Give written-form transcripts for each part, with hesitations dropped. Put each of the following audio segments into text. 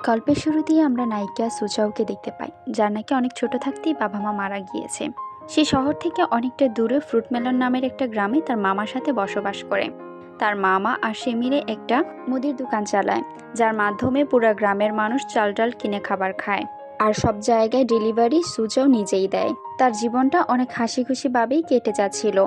গল্পের শুরুতেই আমরা নায়িকা সুচাওকে দেখতে পাই, যার নাকি অনেক ছোট থাকতেই বাবা মা মারা গিয়েছে। সে শহর থেকে অনেকটা দূরে ফ্রুট মেলন নামের একটা গ্রামে তার মামার সাথে বসবাস করে। তার মামা আর সে মিলে একটা মুদির দোকান চালায়, যার মাধ্যমে পুরো গ্রামের মানুষ চাল ডাল কিনে খাবার খায়। আর সব জায়গায় ডেলিভারি সুচাও নিজেই দেয়। তার জীবনটা অনেক হাসি খুশি ভাবেই কেটে যাচ্ছিল।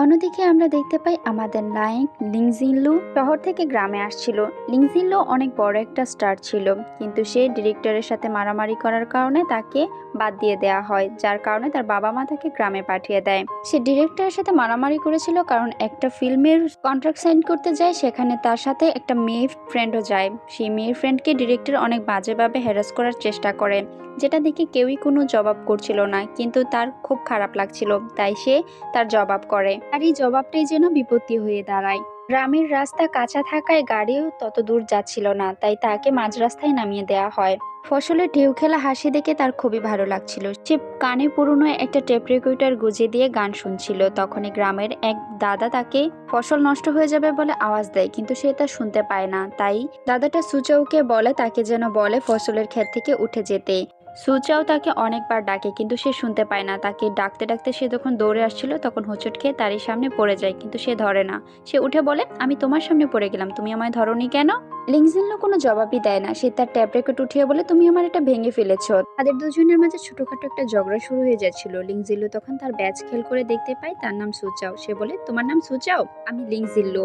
অন্যদিকে আমরা দেখতে পাই আমাদের নায়ক লিংজিনলু শহর থেকে গ্রামে আসছিল। লিংজিনলু অনেক বড় একটা স্টার ছিল, কিন্তু সে ডিরেক্টরের সাথে মারামারি করার কারণে তাকে বাদ দিয়ে দেওয়া হয়, যার কারণে তার বাবা মা তাকে গ্রামে পাঠিয়ে দেয়। সে ডিরেক্টরের সাথে মারামারি করেছিল কারণ একটা ফিল্মের কন্ট্রাক্ট সাইন করতে যায়, সেখানে তার সাথে একটা মেয়ে ফ্রেন্ডও যায়। সেই মেয়ে ফ্রেন্ডকে ডিরেক্টর অনেক বাজেভাবে হ্যারাস করার চেষ্টা করে, যেটা দেখে কেউই কোনো জবাব করছিল না, কিন্তু তার খুব খারাপ লাগছিল, তাই সে তার জবাব করে। আর এই জবাবটাই যেন বিপত্তি হয়ে দাঁড়ায়। গ্রামের রাস্তা কাঁচা থাকায় গাড়িও তত দূর যাচ্ছিল না, তাই তাকে মাঝ রাস্তায় নামিয়ে দেওয়া হয়। ফসলের ঢেউ খেলা হাসি দেখে তার খুবই ভালো লাগছিল। সে কানে পুরনো একটা টেপ রেকর্ডার গুঁজে দিয়ে গান শুনছিল। তখনই গ্রামের এক দাদা তাকে ফসল নষ্ট হয়ে যাবে বলে আওয়াজ দেয়, কিন্তু সে তা শুনতে পায় না। তাই দাদাটা সুচাওকে বলে তাকে যেন বলে ফসলের ক্ষেত থেকে উঠে যেতে। সুচাও তাকে অনেকবার ডাকে, কিন্তু সে শুনতে পায় না। তাকে ডাকতে ডাকতে সে যখন দৌড়ে আসছিল, তখন হোঁচট খেয়ে তারই সামনে পড়ে যায়, কিন্তু সে ধরে না। সে উঠে বলে, আমি তোমার সামনে পড়ে গেলাম, তুমি আমায় ধরোনি কেন? লিংজিনলো কোনো জবাবই দেয় না। সে তার ট্যাপ রেকর্ড উঠিয়ে বলে, তুমি আমার এটা ভেঙে ফেলেছো। তাদের দুজনের মাঝে ছোটখাটো একটা ঝগড়া শুরু হয়ে যাচ্ছিল। লিংজিনলো তখন তার ব্যাচ খেল করে দেখতে পায় তার নাম সুচাও। সে বলে, তোমার নাম সুচাও? আমি লিংজিনলো।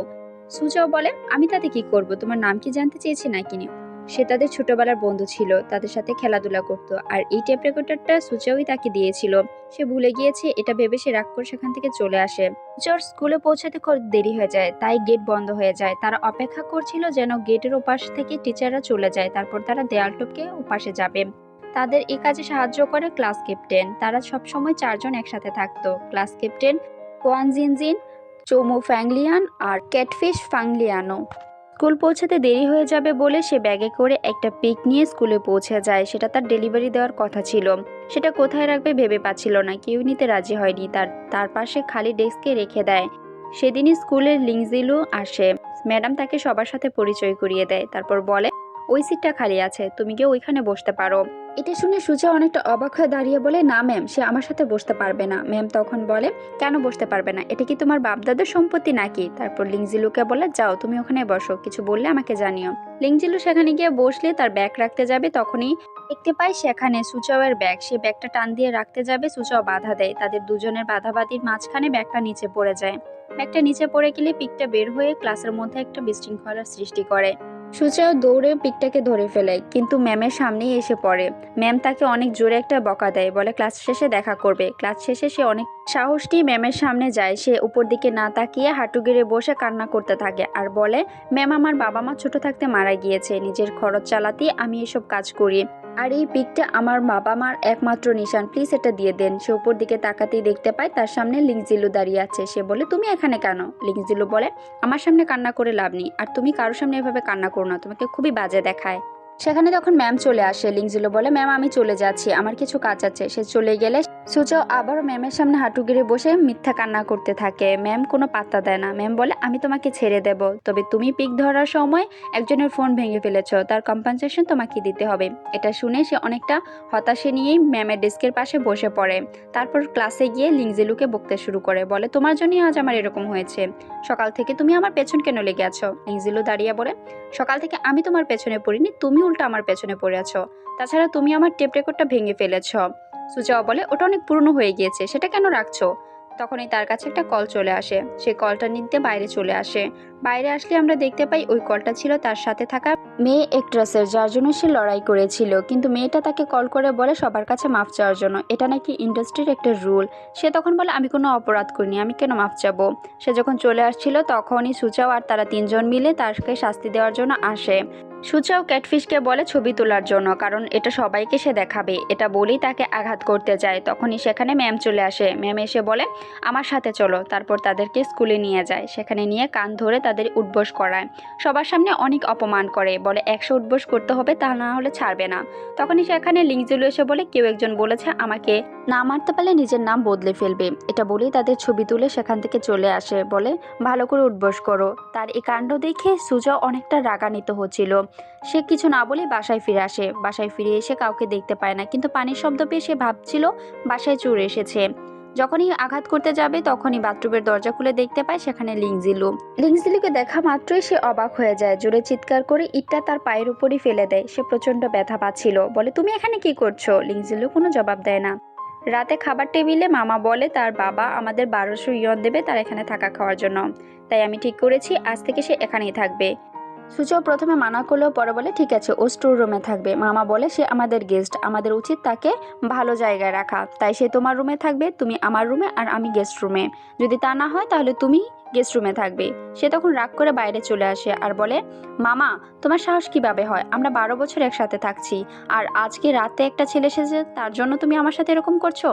সুচাও বলে, আমি তাতে কি করব, তোমার নাম কি জানতে চেয়েছি নাকি? সে তাদের ছোটবেলার বন্ধু ছিল, তাদের সাথে খেলাধুলা করত, আর এই টেপ রেকর্ডারটা সুচাওই তাকে দিয়েছিল। সে ভুলে গিয়েছে, এটা ভেবে সে রাগ করে সেখান থেকে চলে আসে। সুচাওর স্কুলে পৌঁছাতে খুব দেরি হয়ে যায়, তাই গেট বন্ধ হয়ে যায়। তারা অপেক্ষা করছিল যেন গেটের ওপাশ থেকে টিচাররা চলে যায়, তারপর তারা দেয়াল টপকে ওপাশে যাবে। তাদের এই কাজে সাহায্য করে ক্লাস ক্যাপ্টেন। তারা সবসময় চারজন একসাথে থাকতো, ক্লাস ক্যাপ্টেন, কোয়ান জিনজিন, চৌমু ফ্যাংলিয়ান আর ক্যাটফিশ ফাংলিয়ানো। স্কুল পৌঁছাতে দেরি হয়ে যাবে বলে সে ব্যাগে করে একটা পিক নিয়ে স্কুলে পৌঁছে যায়। সেটা তার ডেলিভারি দেওয়ার কথা ছিল। সেটা কোথায় রাখবে ভেবে পাচ্ছিল না, কেউ নিতে রাজি হয়নি। তার পাশে খালি ডেস্কে রেখে দেয়। সেদিনই স্কুলের লিংজিলু আসে। ম্যাডাম তাকে সবার সাথে পরিচয় করিয়ে দেয়, তারপর বলে, ওই সিটটা খালি আছে, তুমি গিয়ে ওইখানে বসতে পারো। এটা শুনে সুজা অনেকটা অবাক হয়ে দাঁড়িয়ে বলে, না ম্যাম, সে আমার সাথে বসতে পারবে না। ম্যাম তখন বলে, কেন বসতে পারবে না? এটা কি তোমার বাপদাদার সম্পত্তি নাকি? তারপর লিংজিলুকে বলে, যাও তুমি ওখানে বসো, কিছু বললে আমাকে জানিও। লিংজিলু সেখানে গিয়ে বসলে তার ব্যাগ রাখতে যাবে, তখনই দেখতে পাই সেখানে সুচাওয়ের ব্যাগ। সে ব্যাগটা টান দিয়ে রাখতে যাবে, সুচাও বাধা দেয়। তাদের দুজনের বাধাবাধির মাঝখানে ব্যাগটা নিচে পড়ে যায়। ব্যাগটা নিচে পড়ে গেলে পিকটা বের হয়ে ক্লাসের মধ্যে একটা বিশৃঙ্খলার সৃষ্টি করে। সুচাও দৌড়ে পিকটাকে ধরে ফেলে, কিন্তু ম্যামের সামনেই এসে পড়ে। ম্যাম তাকে অনেক জোরে একটা বকা দেয়, বলে ক্লাস শেষে দেখা করবে। ক্লাস শেষে সে অনেক সাহস নিয়ে ম্যামের সামনে যায়। সে উপর দিকে না তাকিয়ে হাঁটু গেড়ে বসে কান্না করতে থাকে আর বলে, ম্যাম, আমার বাবা মা ছোট থাকতে মারা গিয়েছে, নিজের খরচ চালাতেই আমি এসব কাজ করি, আর এই পিকটা আমার বাবা মার একমাত্র নিশান, প্লিজ এটা দিয়ে দেন। সে উপর দিকে তাকাতেই দেখতে পায় তার সামনে লিংজিলু দাঁড়িয়ে আছে। সে বলে, তুমি এখানে কেন? লিংজিলু বলে, আমার সামনে কান্না করে লাভ নেই, আর তুমি কারোর সামনে এভাবে কান্না করো না, তোমাকে খুবই বাজে দেখায়। সেখানে তখন ম্যাম চলে আসে। লিংজিলু বলে, ম্যাম, আমি চলে যাচ্ছি, আমার কিছু কাজ আছে। সে চলে গেলে সুচাও আবারও ম্যামের সামনে হাঁটু গেড়ে বসে মিথ্যা কান্না করতে থাকে। ম্যাম কোনো পাত্তা দেয় না। ম্যাম বলে, আমি তোমাকে ছেড়ে দেব, তবে তুমি পিক ধরার সময় একজনের ফোন ভেঙে ফেলেছ, তার কম্পেনসেশন তোমাকে দিতে হবে। এটা শুনে সে অনেকটা হতাশে নিয়েই ম্যামের ডেস্কের পাশে বসে পড়ে। তারপর ক্লাসে গিয়ে লিংজিলুকে বকতে শুরু করে, বলে, তোমার জন্যই আজ আমার এরকম হয়েছে, সকাল থেকে তুমি আমার পেছন কেন লেগে আছো? লিংজিলু দাঁড়িয়ে বলে, সকাল থেকে আমি তোমার পেছনে পড়িনি, তুমি উল্টো আমার পেছনে পড়ে আছো। তাছাড়া তুমি আমার টেপ রেকর্ডটা ভেঙে ফেলেছ। সুচাও বলে, ওটা অনেক পুরনো হয়ে গিয়েছে, সেটা কেন রাখছো? তখনই তার কাছে একটা কল চলে আসে। সে কলটা নিতে বাইরে চলে আসে। বাইরে আসলে আমরা দেখতে পাই ওই কলটা ছিল তার সাথে থাকা মেয়ে একট্রেসের, যার জন্য সে লড়াই করেছিল। কিন্তু মেয়েটা তাকে কল করে বলে সবার কাছে মাফ চাওয়ার জন্য, এটা নাকি ইন্ডাস্ট্রির একটা রুল। সে তখন বলে, আমি কোনো অপরাধ করিনি, আমি কেন মাফ চাবো? সে যখন চলে আসছিল তখনই সুচাও আর তারা তিনজন মিলে তাকে শাস্তি দেওয়ার জন্য আসে। সুচাও ক্যাটফিশকে বলে ছবি তোলার জন্য, কারণ এটা সবাইকে সে দেখাবে। এটা বলেই তাকে আঘাত করতে যায়। তখনই সেখানে ম্যাম চলে আসে। ম্যাম এসে বলে, আমার সাথে চলো। তারপর তাদেরকে স্কুলে নিয়ে যায়। সেখানে নিয়ে কান ধরে তাদের উঠবোস করায়, সবার সামনে অনেক অপমান করে, বলে 100 উঠবোস করতে হবে, তা না হলে ছাড়বে না। তখনই সেখানে লিংজিলু এসে বলে, কেউ একজন বলেছে আমাকে না মারতে পারলে নিজের নাম বদলে ফেলবে। এটা বলেই তাদের ছবি তুলে সেখান থেকে চলে আসে, বলে ভালো করে উঠবোস করো। তার এই কাণ্ড দেখে সুজা অনেকটা রাগান্বিত হচ্ছিল। সে কিছু না বলে বাসায় ফিরে আসে। বাসায় ফিরে এসে কাউকে দেখতে পায় না, কিন্তু পানির শব্দ পেয়ে সে ভাবছিল বাসায় চোর এসেছে। যখনই আঘাত করতে যাবে তখনই বাথরুমের দরজা খুলে দেখতে পায় সেখানে লিংজিলু। লিংজিলুকে দেখা মাত্রই সে অবাক হয়ে যায়, জোরে চিৎকার করে ইটটা তার পায়ের উপরই ফেলে দেয়। সে প্রচন্ড ব্যথা পাচ্ছিল, বলে তুমি এখানে কি করছো? লিংজিলু কোনো জবাব দেয় না। রাতে খাবার টেবিলে মামা বলে তার বাবা আমাদের 1200 ইয়ন দেবে তার এখানে থাকা খাওয়ার জন্য, তাই আমি ঠিক করেছি আজ থেকে সে এখানেই থাকবে। সুচাও প্রথমে মানা করলেও পরে বলে ঠিক আছে, ও স্টোর রুমে থাকবে। মামা বলে সে আমাদের গেস্ট, আমাদের উচিত তাকে ভালো জায়গায় রাখা, তাই সে তোমার রুমে থাকবে, তুমি আমার রুমে, আর আমি গেস্ট রুমে। যদি তা না হয় তাহলে তুমি গেস্ট রুমে থাকবে। সে তখন রাগ করে বাইরে চলে আসে আর বলে মামা তোমার সাহস কিভাবে হয়? আমরা 12 বছর একসাথে থাকছি, আর আজকে রাতে একটা ছেলে এসেছে তার জন্য তুমি আমার সাথে এরকম করছো?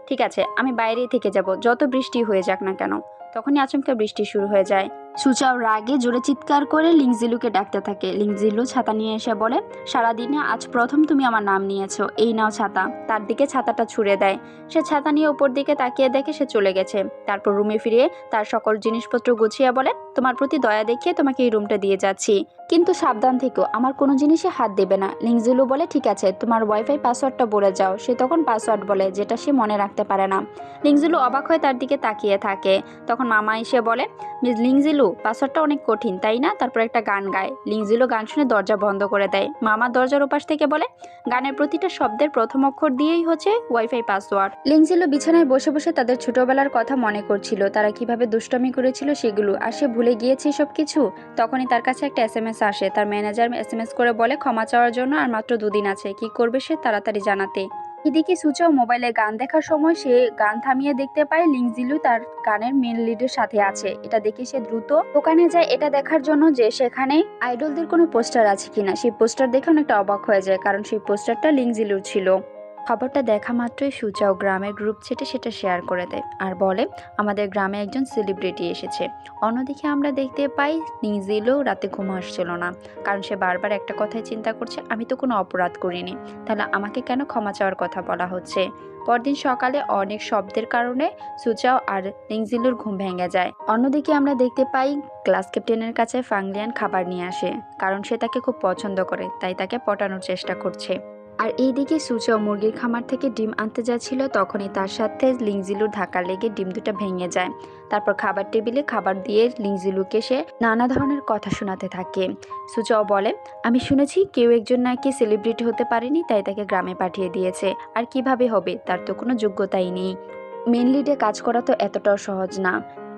ঠিক আছে, আমি বাইরেই থেকে যাব, যত বৃষ্টি হয়ে যাক না কেন। তখনই আচমকা বৃষ্টি শুরু হয়ে যায়। সুচাও রাগে জোরে চিৎকার করে লিংজিলুকে ডাকতে থাকে। লিংজিলু ছাতা নিয়ে এসে বলে সারাদিনে আজ প্রথম তুমি আমার নাম নিয়েছো, এই নাও ছাতা। তার দিকে ছাতাটা ছুঁড়ে দেয়। সে ছাতা নিয়ে উপর দিকে তাকিয়ে দেখে সে চলে গেছে। তারপর রুমে ফিরে তার সকল জিনিসপত্র গুছিয়ে বলে তোমার প্রতি দয়া দেখিয়ে তোমাকে এই রুমটা দিয়ে যাচ্ছি, কিন্তু সাবধান থেকো, আমার কোনো জিনিসে হাত দেবে না। লিংজিলু বলে ঠিক আছে, তোমার ওয়াইফাই পাসওয়ার্ডটা বলে যাও। সে তখন পাসওয়ার্ড বলে, যেটা সে মনে রাখতে পারে না। লিংজিলু অবাক হয়ে তার দিকে তাকিয়ে থাকে। তখন মামা এসে বলে মিস লিংজিলু পাসওয়ার্ডটা অনেক কঠিন তাই না? তারপর একটা গান গায়। লিংজিলু গান শুনে দরজা বন্ধ করে দেয়। মামা দরজার ওপাশ থেকে বলে গানের প্রতিটা শব্দের প্রথম অক্ষর দিয়েই হচ্ছে ওয়াইফাই পাসওয়ার্ড। লিংজিলু বিছানায় বসে বসে তাদের ছোটবেলার কথা মনে করছিল, তারা কিভাবে দুষ্টামি করেছিল সেগুলো, আর সে ভুলে গিয়েছে সব কিছু। তখনই তার কাছে একটা এসএমএস আসে। তার ম্যানেজার এসএমএস করে বলে ক্ষমা চাওয়ার জন্য আর মাত্র 2 দিন আছে, কি করবে সে তাড়াতাড়ি জানাতে। এদিকে সুচাও মোবাইলে গান দেখার সময় সে গান থামিয়ে দেখতে পায় লিংজিলু তার গানের মেন লিডের সাথে আছে। এটা দেখে সে দ্রুত দোকানে যায় এটা দেখার জন্য যে সেখানে আইডলদের কোনো পোস্টার আছে কিনা। সেই পোস্টার দেখে অনেকটা অবাক হয়ে যায়, কারণ সেই পোস্টারটা লিংজিলুর ছিল। খবরটা দেখা মাত্রই সুচাও গ্রামের গ্রুপ চ্যাটে সেটা শেয়ার করে দেয় আর বলে আমাদের গ্রামে একজন সেলিব্রিটি এসেছে। অন্যদিকে আমরা দেখতে পাই লিংজিলু রাতে ঘুম আসছিল না, কারণ সে বারবার একটা কথাই চিন্তা করছে আমি তো কোনো অপরাধ করিনি, তাহলে আমাকে কেন ক্ষমা চাওয়ার কথা বলা হচ্ছে। পরদিন সকালে অনেক শব্দের কারণে সুচাও আর লিংজিলুর ঘুম ভেঙে যায়। অন্যদিকে আমরা দেখতে পাই ক্লাস ক্যাপ্টেনের কাছে ফাংলিয়ান খাবার নিয়ে আসে, কারণ সে তাকে খুব পছন্দ করে, তাই তাকে পটানোর চেষ্টা করছে। আর এইদিকে সুচাও মুরগির খামার থেকে ডিম আনতে যাচ্ছিল, তখনই তার সাথে লিংজিলুর ধাক্কা লেগে ডিম দুটো ভেঙে যায়। তারপর খাবার টেবিলে খাবার দিয়ে লিংজিলুকে সে নানা ধরনের কথা শোনাতে থাকে। সুচাও বলে আমি শুনেছি কেউ একজন নাকি সেলিব্রিটি হতে পারেনি, তাই তাকে গ্রামে পাঠিয়ে দিয়েছে, আর কিভাবে হবে, তার তো কোনো যোগ্যতাই নেই। মেন লিডে কাজ করা তো এতটাও সহজ না।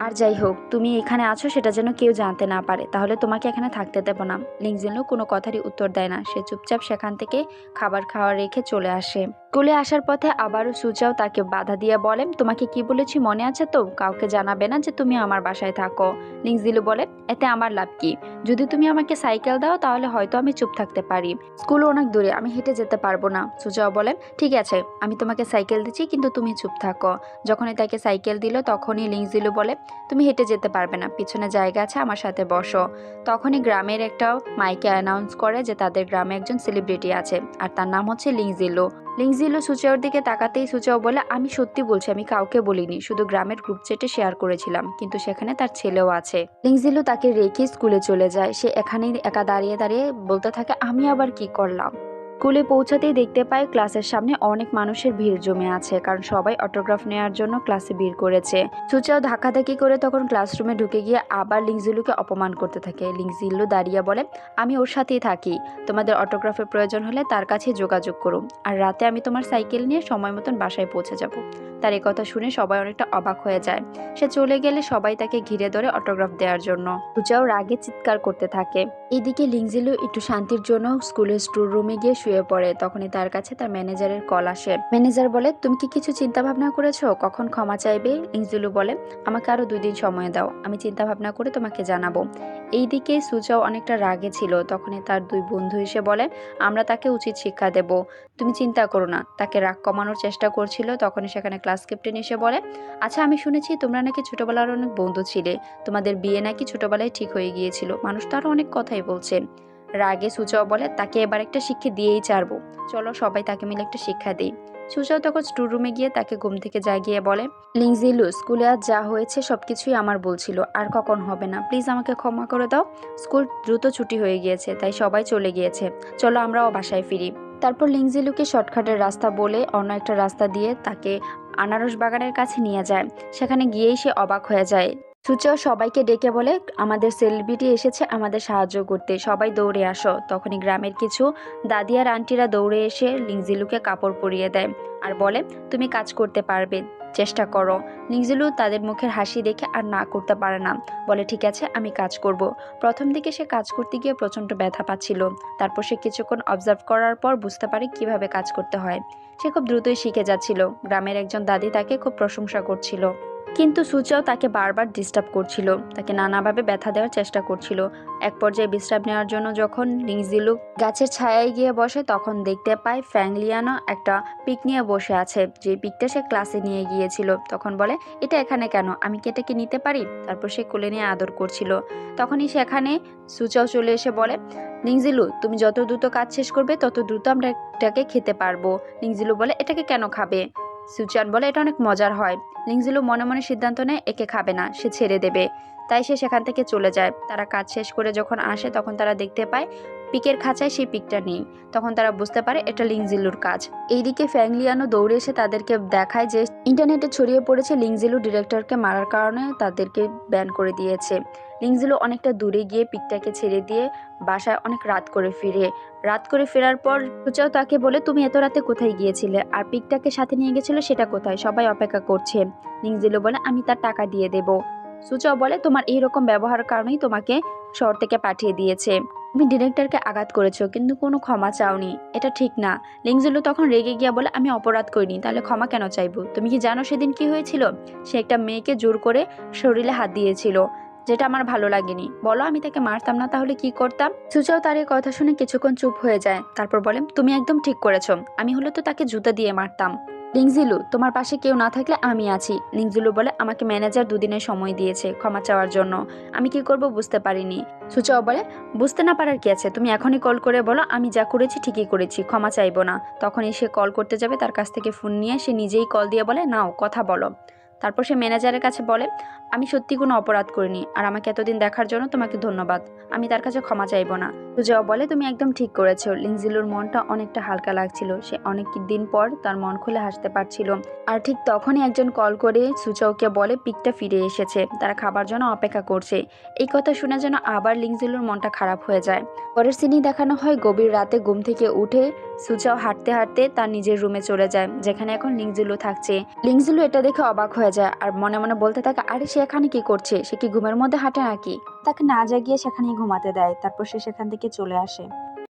আর যাই হোক তুমি এখানে আছো সেটা যেন কেউ জানতে না পারে, তাহলে তোমাকে এখানে থাকতে দেব না। লিংজিলু কোনো কথারই উত্তর দেয় না, সে চুপচাপ সেখান থেকে খাবার খাওয়া রেখে চলে আসে। স্কুলে আসার পথে আবারও সুচাও তাকে বাধা দিয়ে বলে তোমাকে কি বলেছি মনে আছে তো, কাউকে জানাবে না যে তুমি আমার বাসায় থাকো। লিংজিলু বলে এতে আমার লাভ কি? যদি তুমি আমাকে সাইকেল দাও তাহলে হয়তো আমি চুপ থাকতে পারি, স্কুল অনেক দূরে, আমি হেঁটে যেতে পারবো না। সুচাও বলে ঠিক আছে আমি তোমাকে সাইকেল দিচ্ছি, কিন্তু তুমি চুপ থাকো। যখনই তাকে সাইকেল দিল তখনই লিংজিলু বলে তুমি হেঁটে যেতে পারবে না, পিছনে জায়গা আছে, আমার সাথে বসো। তখনই গ্রামের একটা মাইকে অ্যানাউন্স করে যে তাদের গ্রামে একজন সেলিব্রিটি আছে, আর তার নাম হচ্ছে লিংজিলু। লিংজিলু সুচাওর দিকে তাকাতেই সুচাও বলে আমি সত্যি বলছি, আমি কাউকে বলিনি, শুধু গ্রামের গ্রুপ চ্যাটে শেয়ার করেছিলাম, কিন্তু সেখানে তার ছেলেও আছে। লিংজিলু তাকে রেখে স্কুলে চলে যায়। সে এখানেই একা দাঁড়িয়ে দাঁড়িয়ে বলতে থাকে আমি আবার কি করলাম। স্কুলে পৌঁছাতেই দেখতে পায় ক্লাসের সামনে অনেক মানুষের ভিড় জমে আছে, কারণ সবাই অটোগ্রাফ নেওয়ার জন্য ক্লাসে ভিড় করেছে। সুচাও ধাক্কাধাক্কি করে তখন ক্লাসরুমে ঢুকে গিয়ে আবার লিংজিলুকে অপমান করতে থাকে। লিংজিলু দাঁড়িয়ে বলে আমি ওর সাথেই থাকি, তোমাদের অটোগ্রাফের প্রয়োজন হলে তার কাছে যোগাযোগ করো, আর রাতে আমি তোমার সাইকেল নিয়ে সময় মতন বাসায় পৌঁছে যাব। তার এই কথা শুনে সবাই অনেকটা অবাক হয়ে যায়। সে চলে গেলে সবাই তাকে ঘিরে ধরে অটোগ্রাফ দেওয়ার জন্য। সুচাও রাগে চিৎকার করতে থাকে। এদিকে লিংজিলু একটু শান্তির জন্য স্কুলের স্টোর রুমে গিয়ে শুয়ে পড়ে। তখনই তার কাছে তার ম্যানেজারের কল আসে। ম্যানেজার বলে তুমি কি কিছু চিন্তা ভাবনা করেছো, কখন ক্ষমা চাইবে? লিংজিলু বলে আমাকে আরো 2 দিন সময় দাও, আমি চিন্তা ভাবনা করে তোমাকে জানাবো। এইদিকে সুচাও অনেকটা রাগে ছিল। তখনই তার 2 বন্ধু এসে বলে আমরা তাকে উচিত শিক্ষা দেব, তুমি চিন্তা করো না। তাকে রাগ কমানোর চেষ্টা করছিল। তখনই সেখানে ক্লাস ক্যাপ্টেন এসে বলে আচ্ছা আমি শুনেছি তোমরা নাকি ছোটবেলার অনেক বন্ধু ছিলে, তোমাদের বিয়ে নাকি ছোটবেলায় ঠিক হয়ে গিয়েছিল, মানুষ তো আরো অনেক কথাই বলছে। রাগে সুচাও বলে তাকে এবার একটা শিক্ষা দিয়েই ছাড়বো, চলো সবাই তাকে মিলে একটা শিক্ষা দিই। সুচাও তখন স্টোর রুমে গিয়ে তাকে ঘুম থেকে জাগিয়ে বলে, লিংজিলু, স্কুলে আজ যা হয়েছে সবকিছুই আমার বলছিল, আর কখন হবে না, প্লিজ আমাকে ক্ষমা করে দাও। স্কুল দ্রুত ছুটি হয়ে গিয়েছে, তাই সবাই চলে গিয়েছে, চলো আমরাও বাসায় ফিরি। তারপর লিংজিলুকে শর্টকাটের রাস্তা বলে অন্য একটা রাস্তা দিয়ে তাকে আনারস বাগানের কাছে নিয়ে যায়। সেখানে গিয়েই সে অবাক হয়ে যায়। সুচাও সবাইকে ডেকে বলে, আমাদের সেলিব্রিটি এসেছে আমাদের সাহায্য করতে, সবাই দৌড়ে আসো। তখনই গ্রামের কিছু দাদি আর আন্টিরা দৌড়ে এসে লিংজিলুকে কাপড় পরিয়ে দেয় আর বলে, তুমি কাজ করতে পারবে, চেষ্টা করো। লিংজিলু তাদের মুখের হাসি দেখে আর না করতে পারে না, বলে ঠিক আছে আমি কাজ করব। প্রথম দিকে সে কাজ করতে গিয়ে প্রচণ্ড ব্যথা পাচ্ছিল, তারপর সে কিছুক্ষণ অবজার্ভ করার পর বুঝতে পারে কিভাবে কাজ করতে হয়। সে খুব দ্রুতই শিখে যাচ্ছিল। গ্রামের একজন দাদি তাকে খুব প্রশংসা করছিল, কিন্তু সুচাও তাকে বারবার ডিস্টার্ব করছিল, তাকে নানাভাবে ব্যথা দেওয়ার চেষ্টা করছিল। এক পর্যায়ে বিশ্রাম নেওয়ার জন্য যখন লিংজিলু গাছের ছায়ায় গিয়ে বসে, তখন দেখতে পায় ফ্যাংলিয়ানো একটা পিক নিয়ে বসে আছে, যে পিকটা সে ক্লাসে নিয়ে গিয়েছিল। তখন বলে, এটা এখানে কেন, আমি কি এটাকে নিতে পারি? তারপর সে কোলে নিয়ে আদর করছিল। তখনই সেখানে সুচাও চলে এসে বলে, লিংজিলু, তুমি যত দ্রুত কাজ শেষ করবে তত দ্রুত আমরা এটাকে খেতে পারবো। লিংজিলু বলে, এটাকে কেন খাবে? সুচান বলে, এটা অনেক মজার হয়। লিংজিলু মনে মনে সিদ্ধান্ত নেয় একে খাবে না, সে ছেড়ে দেবে। তাই সে সেখান থেকে চলে যায়। তারা কাজ শেষ করে যখন আসে তখন তারা দেখতে পায় পিকের খাঁচায় সেই পিকটা নেই। তখন তারা বুঝতে পারে এটা লিংজিলুর কাজ। এইদিকে ফ্যাংলিয়ানো দৌড়ে এসে তাদেরকে দেখায় যে ইন্টারনেটে ছড়িয়ে পড়েছে লিংজিলু ডিরেক্টরকে মারার কারণে তাদেরকে ব্যান করে দিয়েছে। লিংজিলু অনেকটা দূরে গিয়ে পিকটাকে ছেড়ে দিয়ে বাসায় অনেক রাত করে ফেরার পর সুচাও তাকে বলে, তুমি এত রাতে কোথায় গিয়েছিলে, আর পিকটাকে সাথে নিয়ে গেছিল সেটা কোথায়, সবাই অপেক্ষা করছে। লিংজিলু বলে, আমি তার টাকা দিয়ে দেব। সুচাও বলে, তোমার এইরকম ব্যবহারের কারণেই তোমাকে শহর থেকে পাঠিয়ে দিয়েছে, তুমি ডিরেক্টরকে আঘাত করেছো কিন্তু কোনো ক্ষমা চাওনি, এটা ঠিক না। লিংজিলু তখন রেগে গিয়া বলে, আমি অপরাধ করিনি, তাহলে ক্ষমা কেন চাইবো? তুমি কি জানো সেদিন কি হয়েছিল? সে একটা মেয়েকে জোর করে শরীরে হাত দিয়েছিল, যেটা আমার ভালো লাগেনি। বলো, আমি তাকে মারতাম না তাহলে কি করতাম? সুচাও তার এই কথা শুনে কিছুক্ষণ চুপ হয়ে যায়। তারপর বলে, তুমি একদম ঠিক করেছো, আমি হলে তো তাকে জুতা দিয়ে মারতাম। লিংজিলু, তোমার পাশে কেউ না থাকলে আমি আছি। লিংজিলু বলে, আমাকে ম্যানেজার দুদিনের সময় দিয়েছে ক্ষমা চাওয়ার জন্য, আমি কি করব বুঝতে পারিনি। সুচাও বলে, বুঝতে না পারার কি আছে, তুমি এখনই কল করে বলো আমি যা করেছি ঠিকই করেছি, ক্ষমা চাইবো না। তখনই সে কল করতে যাবে, তার কাছ থেকে ফোন নিয়ে সে নিজেই কল দিয়ে বলে, নাও কথা বলো। তারপর সে ম্যানেজারের কাছে বলে, আমি সত্যি কোনো অপরাধ করিনি, আর আমাকে এতদিন দেখার জন্য তোমাকে ধন্যবাদ, আমি তার কাছে ক্ষমা চাইবো না। সুজাও বলে, তুমি একদম ঠিক করেছো। লিংজিলুর মনটা অনেকটা হালকা লাগছিল, সে অনেক দিন পর তার মন খুলে হাসতে পারছিল। আর ঠিক তখনই একজন কল করে সুচাওকে বলে পিকটা ফিরে এসেছে, তারা খাবার জন্য অপেক্ষা করছে। এই কথা শুনে যেন আবার লিংজিলুর মনটা খারাপ হয়ে যায়। পরের সিনই দেখানো হয় গভীর রাতে ঘুম থেকে উঠে সুচাও হাঁটতে হাঁটতে তার নিজের রুমে চলে যায়, যেখানে এখন লিংজিলু থাকছে। লিংজিলু এটা দেখে অবাক হয়ে যায় আর মনে মনে বলতে থাকে, আরে সে এখানে কি করছে, সে কি ঘুমের মধ্যে হাঁটে নাকি? তাকে না জাগিয়ে সেখানেই ঘুমাতে দেয়। তারপর সে সেখান থেকে চলে আসে।